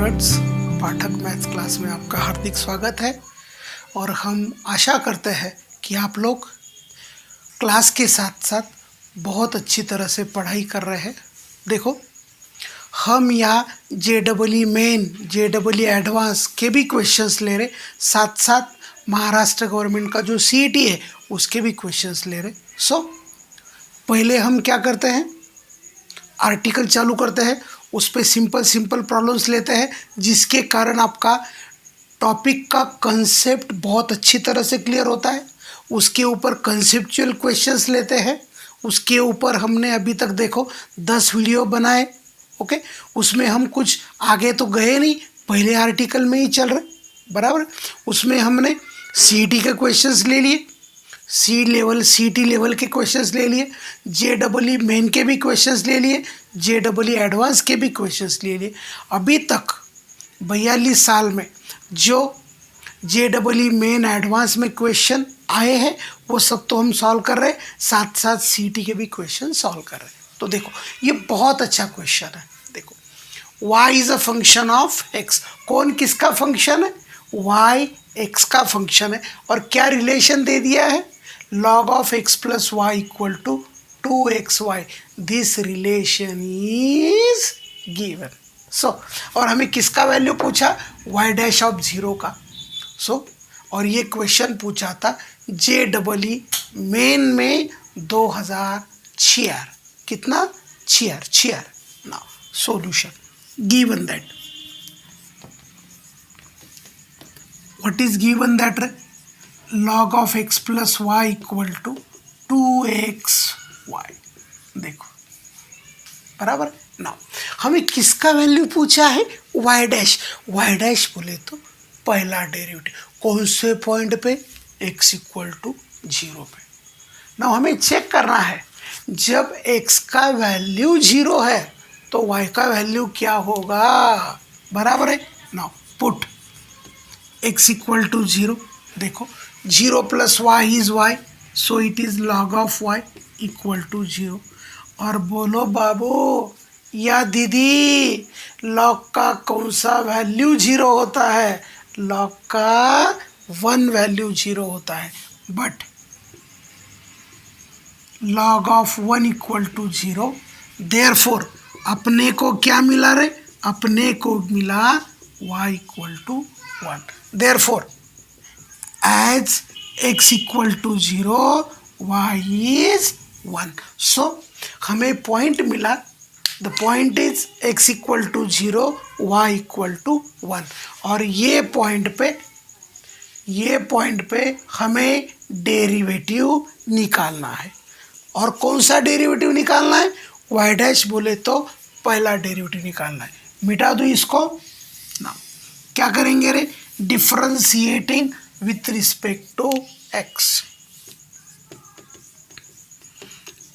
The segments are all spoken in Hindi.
स्टूडेंट्स, पाठक मैथ्स क्लास में आपका हार्दिक स्वागत है और हम आशा करते हैं कि आप लोग क्लास के साथ साथ बहुत अच्छी तरह से पढ़ाई कर रहे हैं। देखो, हम यहाँ JEE मेन, JEE एडवांस के भी क्वेश्चंस ले रहे, साथ साथ महाराष्ट्र गवर्नमेंट का जो CET है उसके भी क्वेश्चंस ले रहे। पहले हम क्या करते हैं, आर्टिकल चालू करते हैं, उस पर सिंपल प्रॉब्लम्स लेते हैं जिसके कारण आपका टॉपिक का कंसेप्ट बहुत अच्छी तरह से क्लियर होता है। उसके ऊपर कंसेप्चुअल क्वेश्चंस लेते हैं। उसके ऊपर हमने अभी तक देखो 10 वीडियो बनाए। ओके, उसमें हम कुछ आगे तो गए नहीं, पहले आर्टिकल में ही चल रहे, बराबर। उसमें हमने CET के क्वेश्चंस ले लिए, CET लेवल के क्वेश्चंस ले लिए, JEE मेन के भी क्वेश्चंस ले लिए, JEE एडवांस के भी क्वेश्चंस ले लिए। अभी तक 42 साल में जो JEE मेन एडवांस में क्वेश्चन आए हैं वो सब तो हम सॉल्व कर रहे हैं, साथ साथ CET के भी क्वेश्चन सॉल्व कर रहे हैं। तो देखो, ये बहुत अच्छा क्वेश्चन है। देखो, y is a function of x। कौन किसका फंक्शन है? y x का फंक्शन है। और क्या रिलेशन दे दिया है? log of x plus y equal to 2xy. This relation is given. और हमें किसका वैल्यू पूछा? y डैश ऑफ 0 का। और ये क्वेश्चन पूछा था JEE मेन में 2006। कितना? 6। Now solution given that, what is given that? log of x plus y equal to 2xy। देखो, बराबर। नाउ हमें किसका वैल्यू पूछा है? y dash. y डैश बोले तो पहला डेरिवेटिव, कौन से पॉइंट पे? x इक्वल टू 0 पे। नाउ हमें चेक करना है, जब x का वैल्यू 0 है तो y का वैल्यू क्या होगा? बराबर है। Now put x equal to 0। देखो, 0 plus y is y, so it is log of y equal to 0। और बोलो बाबू या दीदी, log का कौन सा वैल्यू 0 होता है? log का 1 वैल्यू 0 होता है, but log of 1 equal to 0। Therefore अपने को क्या मिला रे? अपने को मिला y equal to 1। Therefore as x equal to 0 y is 1। So हमें पॉइंट मिला, the point is x equal to 0 y equal to 1। और ये पॉइंट पे हमें डेरिवेटिव निकालना है। और कौन सा डेरिवेटिव निकालना है? y डैश बोले तो पहला डेरिवेटिव निकालना है। मिटा दो इसको। ना क्या करेंगे रे? Differentiating with respect to x।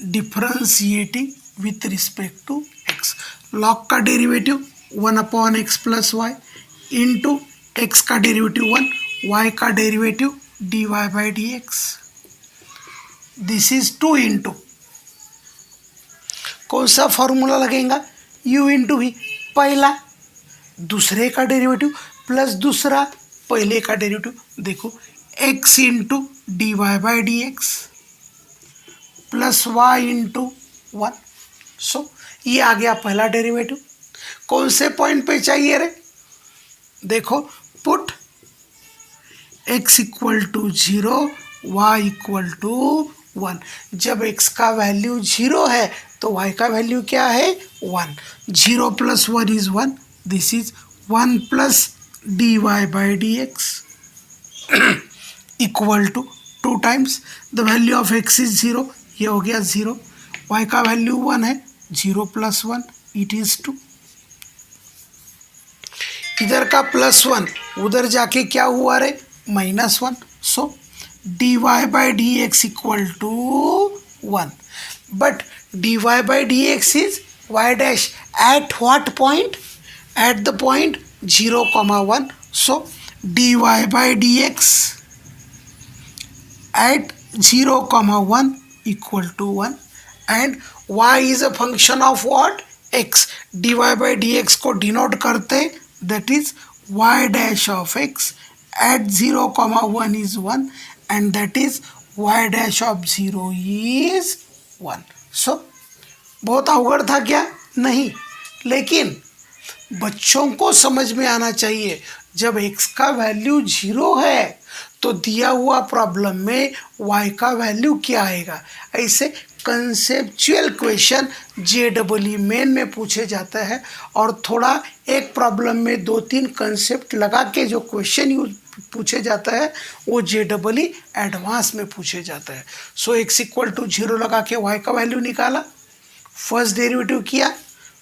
Differentiating with respect to x। log का derivative 1/x plus y into x का डेरिवेटिव 1, y का derivative dy/dx। This is 2 into, कौन सा फॉर्मूला लगेगा? u इंटू v, पहला दूसरे का डेरिवेटिव प्लस दूसरा पहले का डेरिवेटिव। देखो, x into dy/dx plus y into 1। सो ये आ गया पहला डेरिवेटिव। कौन से पॉइंट पे चाहिए रे? देखो, put x equal to 0 y equal to 1। जब x का वैल्यू 0 है तो y का वैल्यू क्या है? 1। 0 plus 1 is 1, this is 1 plus dy/dx equal to 2 times the value of x is 0, ये हो गया 0। y का वैल्यू 1 है, 0 प्लस 1 इट इज 2। इधर का +1 उधर जाके क्या हुआ रे? -1। So dy/dx equal to 1, but dy/dx is y dash at what point? At the point 0,1। So dy/dx at 0,1 equal to 1 and y is a function of what? x। dy/dx को डिनोट करते that is y dash of x at 0, 1 is 1 and that is y dash of 0 is 1. So बहुत अवगढ़ था क्या? नहीं, लेकिन बच्चों को समझ में आना चाहिए जब x का वैल्यू 0 है तो दिया हुआ प्रॉब्लम में y का वैल्यू क्या आएगा. ऐसे कंसेप्चुअल क्वेश्चन JEE मेन में पूछे जाता है और थोड़ा एक प्रॉब्लम में 2-3 कंसेप्ट लगा के जो क्वेश्चन पूछे जाता है वो JEE एडवांस में पूछे जाता है. सो x इक्वल टू 0 लगा के y का वैल्यू निकाला, फर्स्ट डेरिवेटिव किया,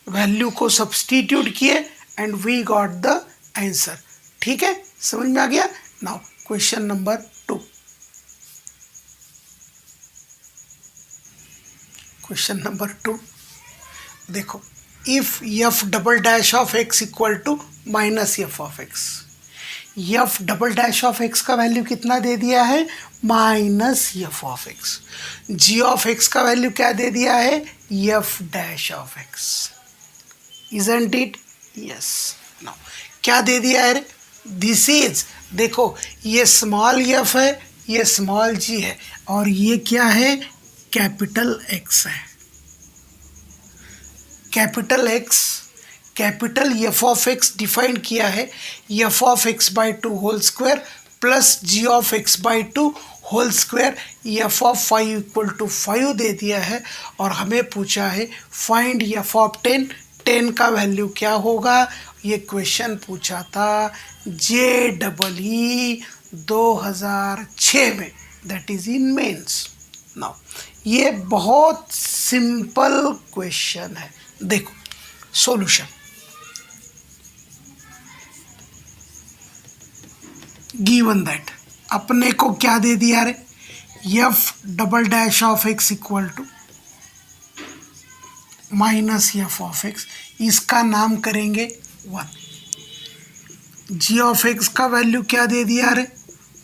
वैल्यू को सब्स्टिट्यूट किए and we got the answer. ठीक है, समझ में आ गया. Now question number 2. Question number 2 देखो, if f double dash of x equal to minus f of x. f double dash of x का वैल्यू कितना दे दिया है? Minus f of x. g of x का वैल्यू क्या दे दिया है? f dash of x. Isn't it? Yes. Now क्या दे दिया है? दिस इज, देखो ये स्मॉल f है, ये स्मॉल g है और ये क्या है? कैपिटल x है. Capital x, capital f of x define किया है f of x by 2 whole square plus g of x by 2 whole square. f of 5 equal to 5 दे दिया है और हमें पूछा है फाइंड f ऑफ 10. 10 का वैल्यू क्या होगा? ये क्वेश्चन पूछा था JEE 2006 में, that is in mains. Now ये बहुत सिंपल क्वेश्चन है. देखो सॉल्यूशन, गिवन दैट अपने को क्या दे दिया रे? f double dash of x equal to minus f of x. इसका नाम करेंगे 1. g ऑफ x का वैल्यू क्या दे दिया रे?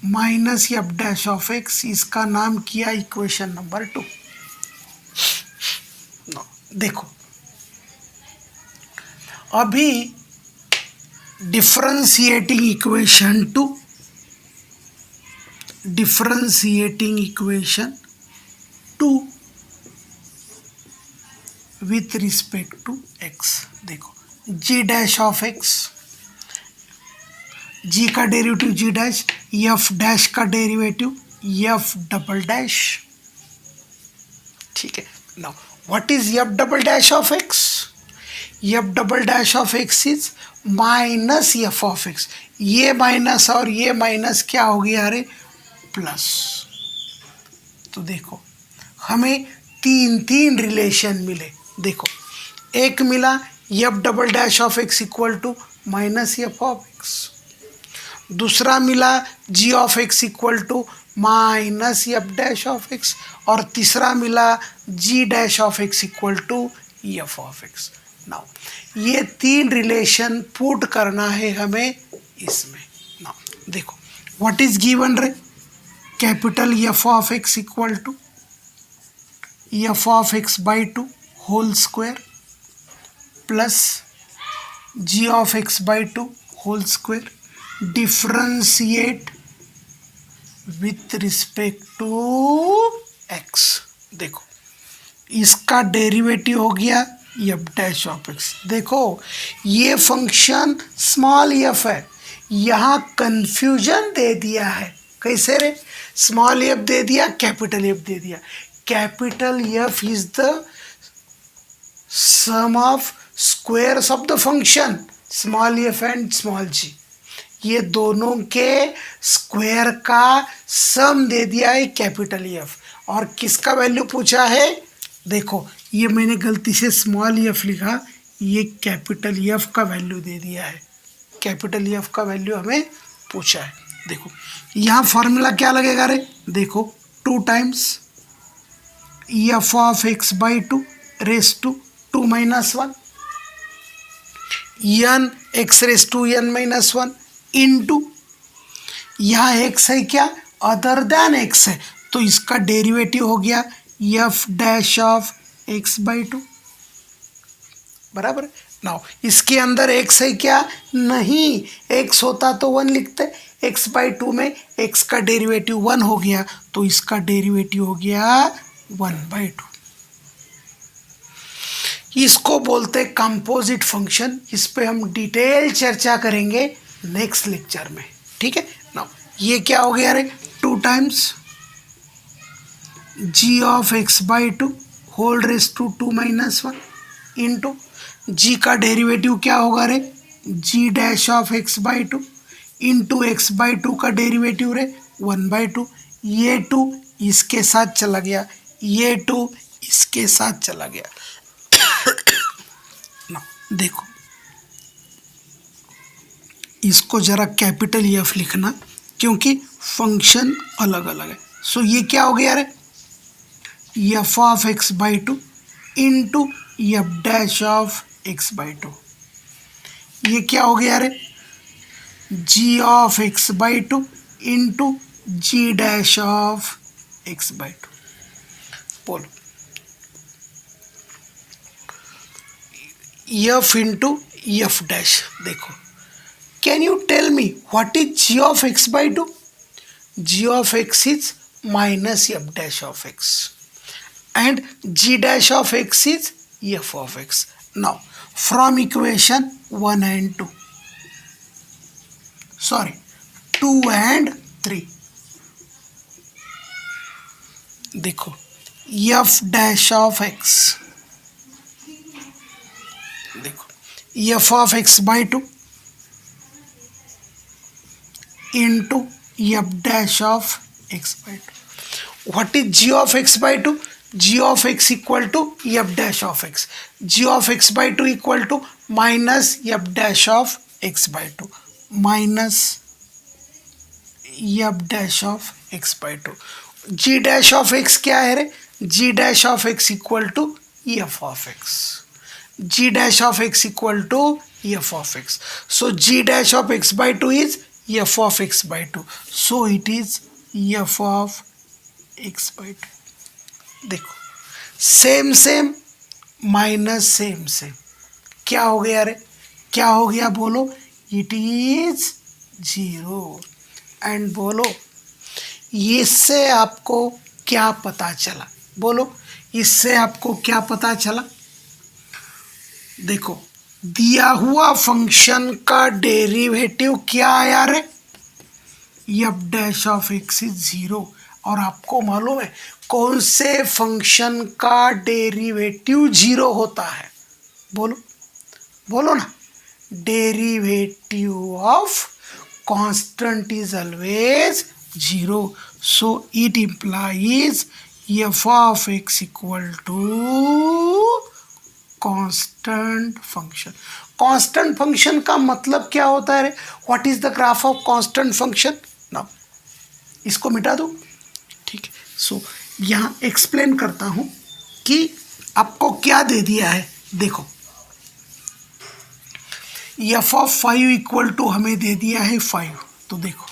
Minus f dash of x. इसका नाम किया इक्वेशन नंबर 2. देखो अभी differentiating equation two with respect to x. देखो g dash of x, g का derivative g dash, f dash का डेरिवेटिव f डबल डैश. ठीक है. Now what is f double dash of x? f double dash of x is minus f of x. ये माइनस और ये माइनस क्या हो गया रे? प्लस. तो देखो हमें तीन रिलेशन मिले. देखो एक मिला f double dash of x equal to minus f of x, दूसरा मिला g of x equal to minus f dash of x और तीसरा मिला g dash of x equal to f of x. Now ये 3 रिलेशन पुट करना है हमें इसमें. नाउ देखो व्हाट इज गिवन रे? Capital f of x equal to f of x by 2 whole square plus g of x by 2 whole square. Differentiate with respect to x. देखो इसका डेरिवेटिव हो गया f डैश ऑफ x. देखो ये फंक्शन स्मॉल f है, यहाँ कंफ्यूजन दे दिया है. कैसे रे? स्मॉल f दे दिया, कैपिटल f दे दिया. Capital f is the sum of squares of the function small f and small g. ये दोनों के स्क्वायर का सम दे दिया है कैपिटल F. और किसका वैल्यू पूछा है? देखो ये मैंने गलती से स्मॉल f लिखा, ये कैपिटल F का वैल्यू दे दिया है. कैपिटल F का वैल्यू हमें पूछा है. देखो यहाँ फॉर्मूला क्या लगेगा रे? देखो 2 times f of x by 2 raise to 2 minus 1 n x raise to n minus 1 into यहाँ x है क्या? अदर देन x है, तो इसका डेरिवेटिव हो गया f dash of x by 2 बराबर. नाउ इसके अंदर एक्स है क्या? नहीं, एक्स होता तो 1 लिखते। x/2 में x का डेरिवेटिव 1 हो गया, तो इसका डेरिवेटिव हो गया 1/2। इसको बोलते कंपोजिट फंक्शन। इस पे हम डिटेल चर्चा करेंगे नेक्स्ट लेक्चर में, ठीक है। नाउ ये क्या हो गया रे? 2 times g(x/2) whole raise to 2 - 1 into g का डेरिवेटिव क्या होगा रे? g(x/2) इंटू x/2 का डेरिवेटिव रे 1/2। ये 2 इसके साथ चला गया, ये 2 इसके साथ चला गया। ना देखो, इसको जरा कैपिटल F लिखना क्योंकि फंक्शन अलग अलग है। सो ये क्या हो गया रे? f(x/2) into f(x/2). ये क्या हो गया रे? g(x/2) into g(x/2). बोलो, f इंटू f डैश। देखो, can you tell me what is g(x/2)? g(x) is minus f(x) and g(x) is f(x). Now from equation 1 and 2, sorry 2 and 3, देखो f(x), देखो f(x/2) into f(x/2). What is g(x/2)? g(x) equal to f(x). g(x/2) equal to minus f(x/2) minus f(x/2). g(x) क्या है रे? g(x) equal to f(x). g(x) equal to f(x). So g(x/2) is f(x/2). So it is f(x/2). देखो, same same minus same same, क्या हो गया रे? क्या हो गया बोलो? It is 0। एंड बोलो, इससे आपको क्या पता चला? बोलो, इससे आपको क्या पता चला? देखो, दिया हुआ फंक्शन का डेरिवेटिव क्या आया रे? f(x) is 0। और आपको मालूम है कौन से फंक्शन का डेरिवेटिव 0 होता है? बोलो, बोलो ना। Derivative of constant is always 0। So it implies f(x) equal to constant function. Constant function का मतलब क्या होता है रे? What is the graph of constant function? Now इसको मिटा दो, ठीक है। सो यहाँ एक्सप्लेन करता हूँ कि आपको क्या दे दिया है। देखो, f(5) इक्वल टू हमें दे दिया है 5। तो देखो,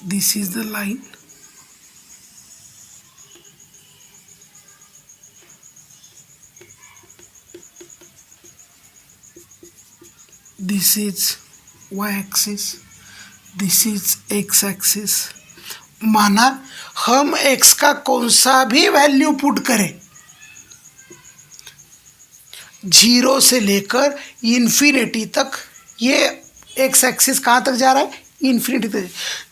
this is the line, this is y-axis, this is x-axis। माना हम x का कौन सा भी वैल्यू पुट करें, 0 से लेकर इन्फिनिटी तक, ये एक्स एक्सिस कहाँ तक जा रहा है? इन्फिनिटी तक।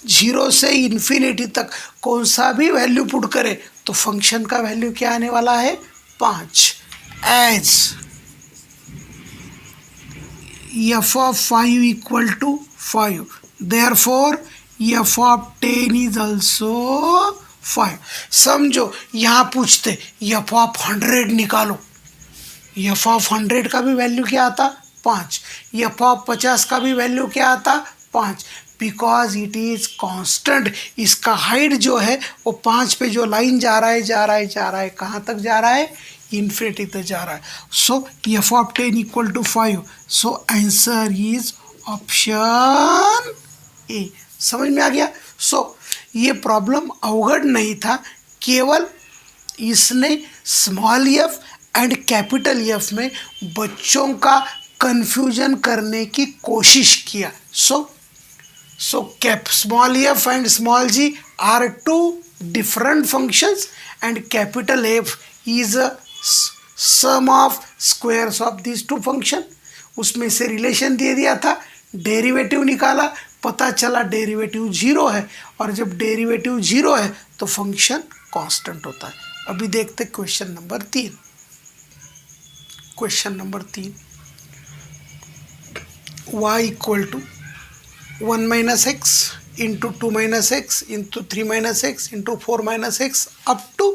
0 से इन्फिनिटी तक कौन सा भी वैल्यू पुट करें तो फंक्शन का वैल्यू क्या आने वाला है? 5। As f(5) equal to 5, therefore f(10) is also 5। समझो, यहाँ पूछते f(100) निकालो, f(100) का भी वैल्यू क्या आता? 5। f(50) का भी वैल्यू क्या आता? 5। Because it is constant. इसका हाइट जो है वो 5 पे जो लाइन जा रहा है कहाँ तक जा रहा है? इन्फिनिटी तक जा रहा है। So f(10) equal to 5। So answer is option A. समझ में आ गया? सो ये प्रॉब्लम अवगढ़ नहीं था, केवल इसने small F and capital F में बच्चों का कंफ्यूजन करने की कोशिश किया. So small f and small g are two different functions and capital F is a sum of squares of these two function. उसमें से रिलेशन दे दिया था, डेरिवेटिव निकाला, पता चला डेरिवेटिव 0 है, और जब डेरिवेटिव 0 है तो फंक्शन कांस्टेंट होता है. अभी देखते question number 3. Question number 3, y equal to 1 minus x into 2 minus x into 3 minus x into 4 minus x up to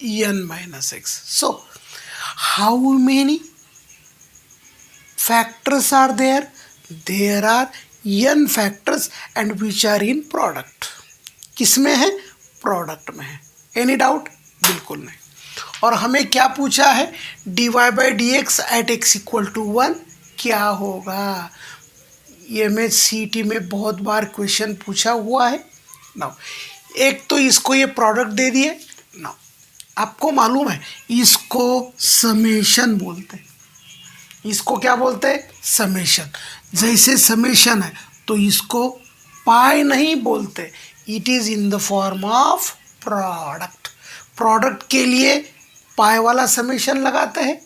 n minus x. So, how many factors are there? There are n factors and which are in product. किस में है? प्रोडक्ट में है. Any doubt? बिल्कुल नहीं. और हमें क्या पूछा है? dy by dx at x equal to 1 क्या होगा? ये में CT में बहुत बार क्वेश्चन पूछा हुआ है. नाउ एक तो इसको ये प्रोडक्ट दे दिए. नाउ आपको मालूम है इसको समेशन बोलते हैं. इसको क्या बोलते हैं? समेशन. जैसे समेशन है तो इसको पाई नहीं बोलते, it is in the form of product. Product के लिए पाई वाला समेशन लगाते हैं,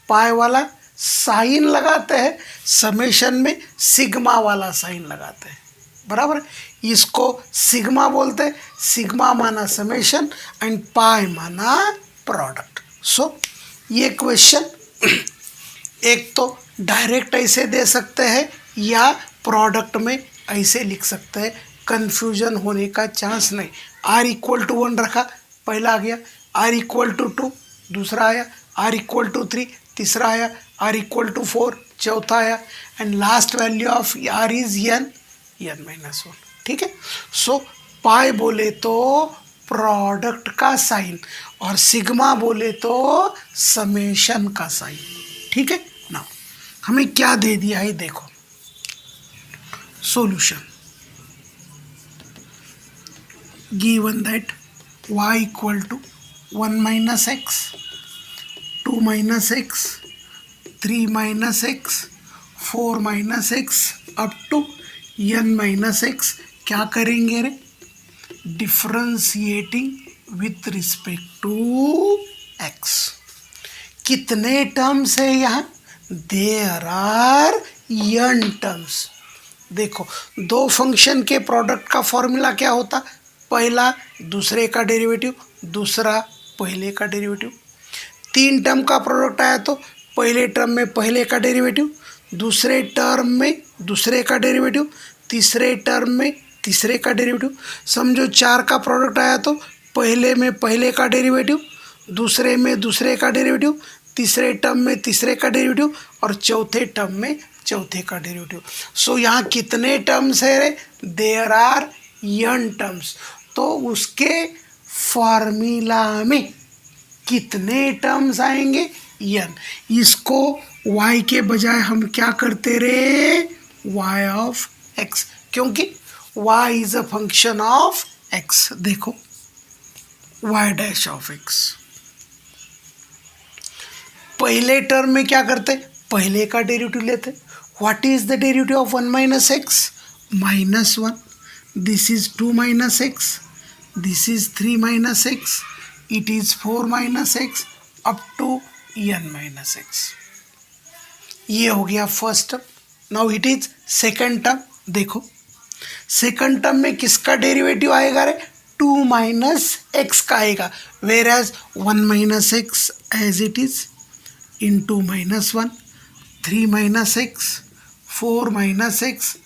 पाई वाला साइन लगाते हैं, समेशन में सिग्मा वाला साइन लगाते हैं. बराबर. इसको सिग्मा बोलते हैं. सिग्मा माना समेशन एंड पाई माना प्रोडक्ट. सो ये क्वेश्चन एक तो डायरेक्ट ऐसे दे सकते हैं या प्रोडक्ट में ऐसे लिख सकते हैं. कन्फ्यूजन होने का चांस नहीं. r इक्वल टू 1 रखा, पहला आ गया. r इक्वल टू 2 दूसरा आया. r इक्वल टू 3 तीसरा आया. r इक्वल टू 4 चौथा आया. And last value of r is n minus 1. ठीक है. सो पाई बोले तो प्रोडक्ट का साइन और सिग्मा बोले तो समेशन का साइन. ठीक है. नाउ हमें क्या दे दिया है देखो. Solution given that y equal to 1 minus x, 2 minus x, 3 minus x, 4 minus x up to n minus x. क्या करेंगे रे? Differentiating with respect to x. कितने टर्म्स है यहाँ? There are n terms. देखो दो फंक्शन के प्रोडक्ट का फॉर्मूला क्या होता? पहला दूसरे का डेरिवेटिव, दूसरा पहले का डेरिवेटिव. 3 टर्म का प्रोडक्ट आया तो पहले टर्म में पहले का डेरिवेटिव, दूसरे टर्म में दूसरे का डेरिवेटिव, तीसरे टर्म में तीसरे का डेरिवेटिव. समझो 4 का प्रोडक्ट आया तो पहले में पहले का डेरिवेटिव, दूसरे में दूसरे का डेरिवेटिव, तीसरे टर्म में तीसरे का डेरिवेटिव और चौथे टर्म में चौथे का डेरिवेटिव. सो यहाँ कितने टर्म्स है रे? There are n terms. तो उसके फॉर्मूला में कितने टर्म्स आएंगे? n. इसको y के बजाय हम क्या करते रे? y ऑफ x, क्योंकि y is a function of x. देखो y डैश ऑफ x. पहले टर्म में क्या करते? पहले का डेरिवेटिव लेते. What is the derivative of 1 minus x? Minus 1. This is 2 minus x, this is 3 minus x, it is 4 minus x up to n minus x. ये हो गया first term. Now it is second term. देखो सेकेंड टर्म में किसका डेरिवेटिव आएगा रे? 2 माइनस एक्स का आएगा. Whereas 1 minus x as it is into minus 1, 3 minus x, 4 minus x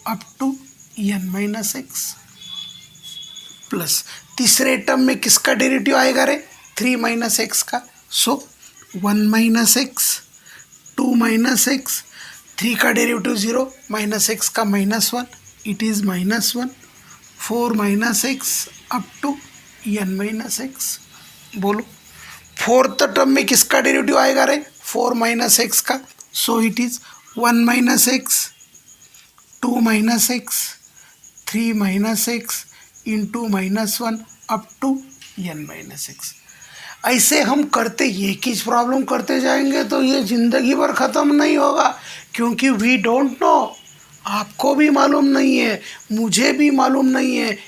up to n minus x. Plus तीसरे टर्म में किसका डेरिवेटिव आएगा रे? 3 माइनस एक्स का. So 1 minus x, 2 minus x, 3 का डेरिवेटिव 0, माइनस एक्स का minus 1, it is minus 1, 4 minus x up to n minus x. बोलो फोर्थ टर्म में किसका डेरिवेटिव आएगा रे? 4 माइनस एक्स का. So it is 1 minus x, 2 minus x, 3 minus x, into -1 up to n-x। ऐसे हम करते एक ही प्रॉब्लम करते जाएंगे तो ये ज़िंदगी भर ख़त्म नहीं होगा, क्योंकि वी डोंट नो, आपको भी मालूम नहीं है, मुझे भी मालूम नहीं है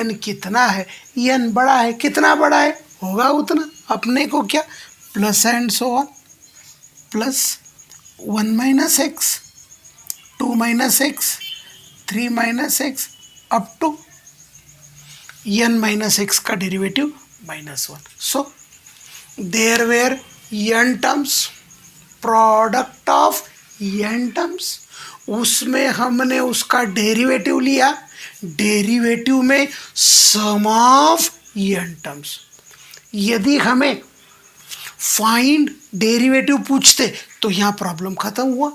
n कितना है। n बड़ा है, कितना बड़ा है होगा उतना, अपने को क्या, plus and so on, plus 1 - x, 2 - x, 3 - x up to n - x का derivative -1। So there were n terms, product of n terms, उसमें हमने उसका डेरिवेटिव लिया, डेरिवेटिव में सम ऑफ n टर्म्स। यदि हमें फाइंड डेरिवेटिव पूछते तो यहाँ प्रॉब्लम खत्म हुआ,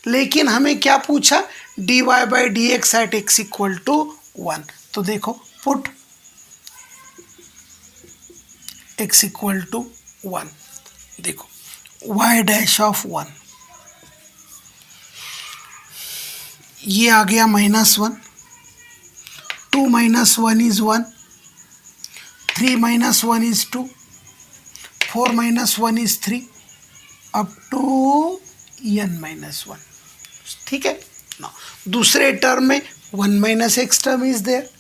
लेकिन हमें क्या पूछा, dy/dx eight x equal to 1। तो देखो, पुट x इक्वल टू 1, देखो y डैश ऑफ 1, ये आ गया -1, 2 - 1 is 1, 3 - 1 is 2, 4 - 1 is 3 up to n-1। ठीक है ना। दूसरे टर्म में 1 - x term is there,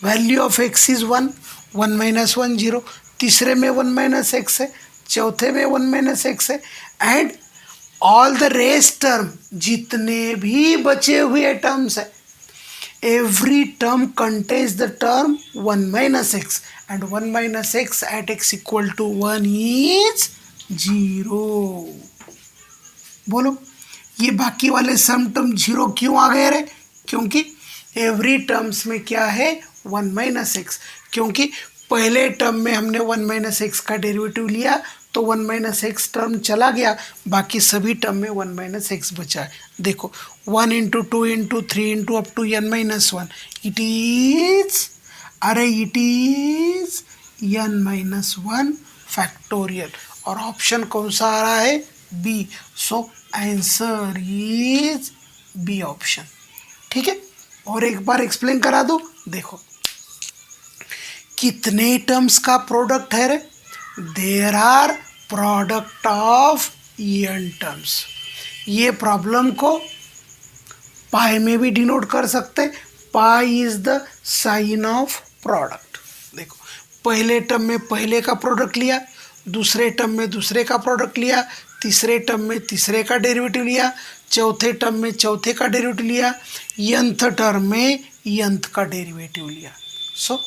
value of x is 1, 1 - 1 0, तीसरे में 1 - x है, चौथे में 1 - x है, and all the rest term, जितने भी बचे हुए टर्म्स है, every term contains the term 1 - x, and 1 - x at x equal to 1 is 0। बोलो, ये बाकी वाले सम टर्म 0 क्यों आ गए रे, क्योंकि एवरी टर्म्स में क्या है, 1 - x, क्योंकि पहले टर्म में हमने 1 - x का डेरिवेटिव लिया तो 1 - x टर्म चला गया, बाकी सभी टर्म में 1 - x बचा है। देखो 1 × 2 × 3 × up to n-1, it is, अरे इट इज n-1 फैक्टोरियल, और ऑप्शन कौन सा आ रहा है, B. So answer is B option. ठीक है, और एक बार एक्सप्लेन करा दो। देखो कितने टर्म्स का प्रोडक्ट है रे, there are product of n terms. ये प्रॉब्लम को पाई में भी डिनोट कर सकते, pi is the sign of product. देखो पहले टर्म में पहले का प्रोडक्ट लिया, दूसरे टर्म में दूसरे का प्रोडक्ट लिया, तीसरे टर्म में तीसरे का डेरिवेटिव लिया, चौथे टर्म में चौथे का डेरिवेटिव लिया, nth टर्म में nth का डेरिवेटिव लिया। सो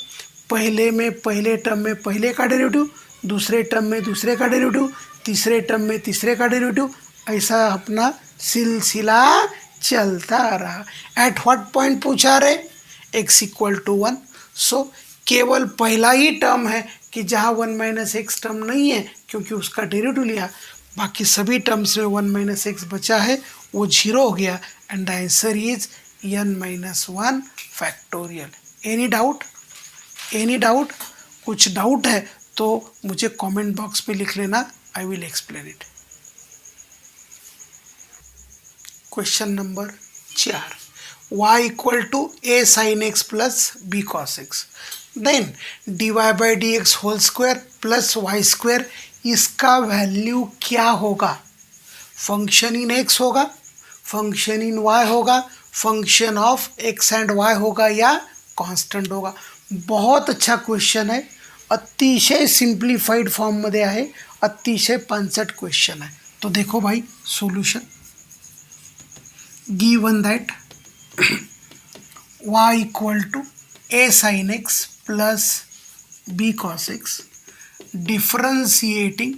पहले में पहले टर्म में पहले का डेरिवेटिव, दूसरे टर्म में दूसरे का डेरिवेटिव, तीसरे टर्म में तीसरे का डेरिवेटिव, ऐसा अपना सिलसिला चलता रहा। एट व्हाट पॉइंट पूछा रे, x इक्वल टू 1। सो केवल पहला ही टर्म है कि जहाँ 1 - x टर्म नहीं है, क्योंकि उसका डेरिवेटिव लिया, बाकी सभी टर्म्स में 1 - x बचा है, वो 0 हो गया, and the answer is n-1 factorial. Any doubt, any doubt, कुछ डाउट है तो मुझे कमेंट बॉक्स में लिख लेना, I will explain it. Question number 4, y equal to a sin x plus b cos x, then dy/dx whole square plus y square, इसका वैल्यू क्या होगा, फंक्शन इन x होगा, फंक्शन इन y होगा, function of x and y होगा, या कांस्टंट होगा। बहुत अच्छा क्वेश्चन आहे, अतिशय सिम्प्लिफाईड फॉर्ममध्ये आहे, अतिशय 65 क्वेश्चन आहे। तो देखो भाई solution, given that y equal to a sin x plus b cos x differentiating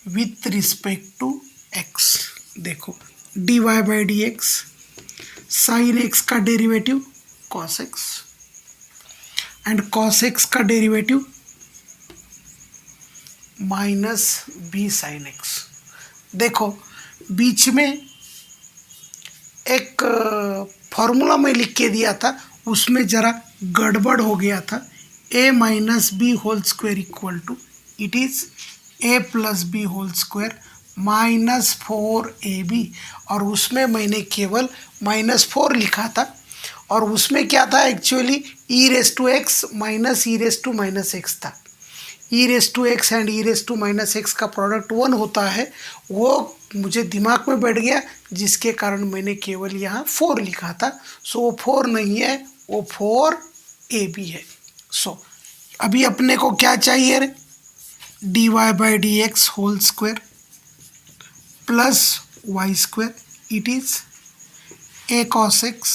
with respect to x। देखो dy/dx sin x का derivative cos x and cos x का derivative minus b sin x। देखो बीच में एक फॉर्मूला मैं लिख के दिया था, उसमें ज़रा गड़बड़ हो गया था। a minus b whole square equal to, it is a plus b whole square -4ab, और उसमें मैंने केवल -4 लिखा था, और उसमें क्या था actually, e raise to x minus e raise to minus x था। E raise to x and e raise to minus x का प्रोडक्ट 1 होता है, वो मुझे दिमाग में बैठ गया, जिसके कारण मैंने केवल यहाँ 4 लिखा था। सो वो 4 नहीं है, वो 4ab है। सो अभी अपने को क्या चाहिए रे, dy by d x whole square plus y square, it is a cos x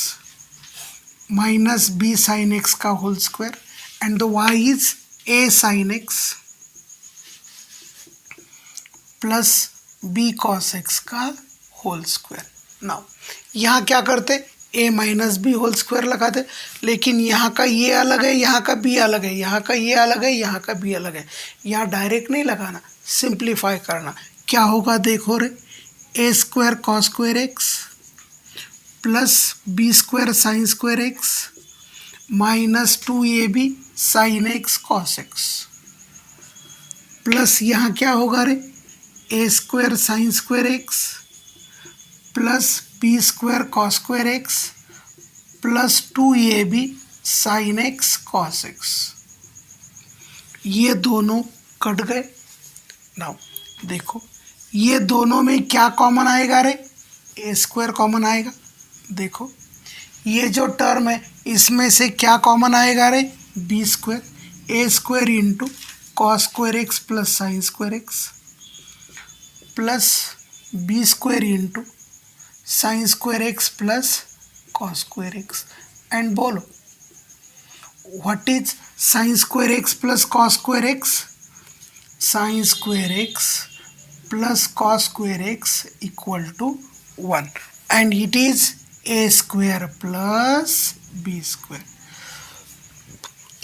minus b sin x का whole square and the y is a sin x plus b cos x का होल स्क्वायर। नाउ यहाँ क्या करते, a minus b whole square लगाते, लेकिन यहाँ का ये अलग है, यहाँ का b अलग है, यहाँ का ये अलग है, यहाँ का b अलग है। यहाँ डायरेक्ट नहीं लगाना, सिंप्लीफाई करना। क्या होगा देखो रे, a square cos square x plus B square sine square x minus 2ab sine x cos x plus यहाँ क्या होगा रे, a square sine square x plus B square cos square x plus 2ab sine x cos x. ये दोनों कट गए। नाउ देखो, ये दोनों में क्या कॉमन आएगा रे, ए स्क्वायर कॉमन आएगा। देखो ये जो टर्म है इसमें से क्या कॉमन आएगा रे, B square, A square into cos square x plus sine square x plus B square into sine square x plus cos square X. And बोलो what is sine square x plus cos square X, sine square x plus cos square X equal to 1 and it is A square plus B square.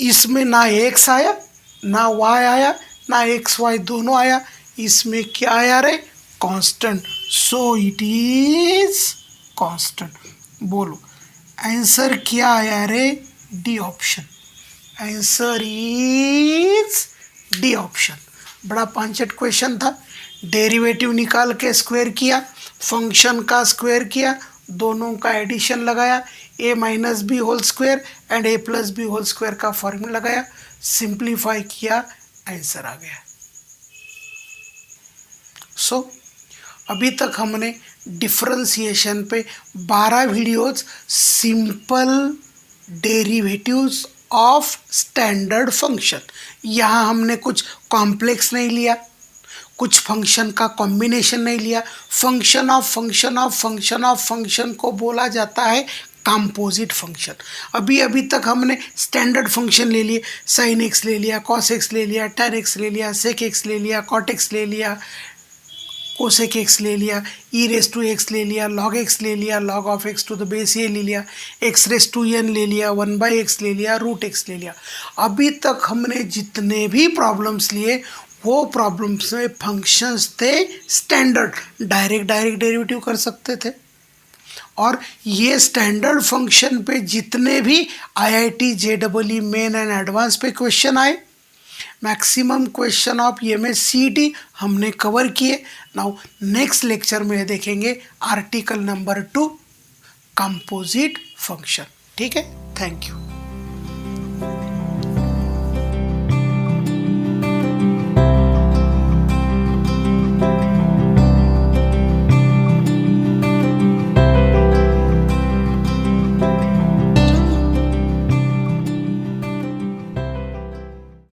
इसमें ना एक्स आया, ना वाई आया, ना एक्स वाई दोनों आया, इसमें क्या आया रे, constant. So it is constant. बोलो आंसर क्या आया रे, D option. Answer is D option. बड़ा पांचट क्वेश्चन था। डेरिवेटिव निकाल के स्क्वायर किया, फंक्शन का स्क्वायर किया, दोनों का एडिशन लगाया, a minus b whole square and a plus b whole square का फॉर्मूला लगाया, सिंप्लीफाई किया, आंसर आ गया। सो अभी तक हमने डिफरेंशिएशन पे 12 videos, simple derivatives of standard function. यहाँ हमने कुछ कॉम्प्लेक्स नहीं लिया, कुछ फंक्शन का कॉम्बिनेशन नहीं लिया। Function of function of function of function को बोला जाता है कंपोजिट फंक्शन। अभी तक हमने स्टैंडर्ड फंक्शन ले लिए, साइन एक्स ले लिया, कॉस एक्स ले लिया, टैन एक्स ले लिया, सेक एक्स ले लिया, कॉट एक्स ले लिया, कोसेक एक्स ले लिया, ई रेस टू एक्स ले लिया, लॉग एक्स ले लिया, log of X to the base A ले लिया, एक्स रेस टू एन ले लिया, 1/x ले लिया, रूट एक्स ले लिया। अभी तक हमने जितने भी प्रॉब्लम्स लिए वो प्रॉब्लम्स में फंक्शंस थे स्टैंडर्ड, डायरेक्ट डेरिवेटिव कर सकते थे। और ये स्टैंडर्ड फंक्शन पे जितने भी IIT JEE main and advance पे क्वेश्चन आए, मैक्सिमम क्वेश्चन ऑफ MSCT हमने कवर किए। नाउ नेक्स्ट लेक्चर में देखेंगे आर्टिकल नंबर 2 कंपोजिट फंक्शन। ठीक है, थैंक यू।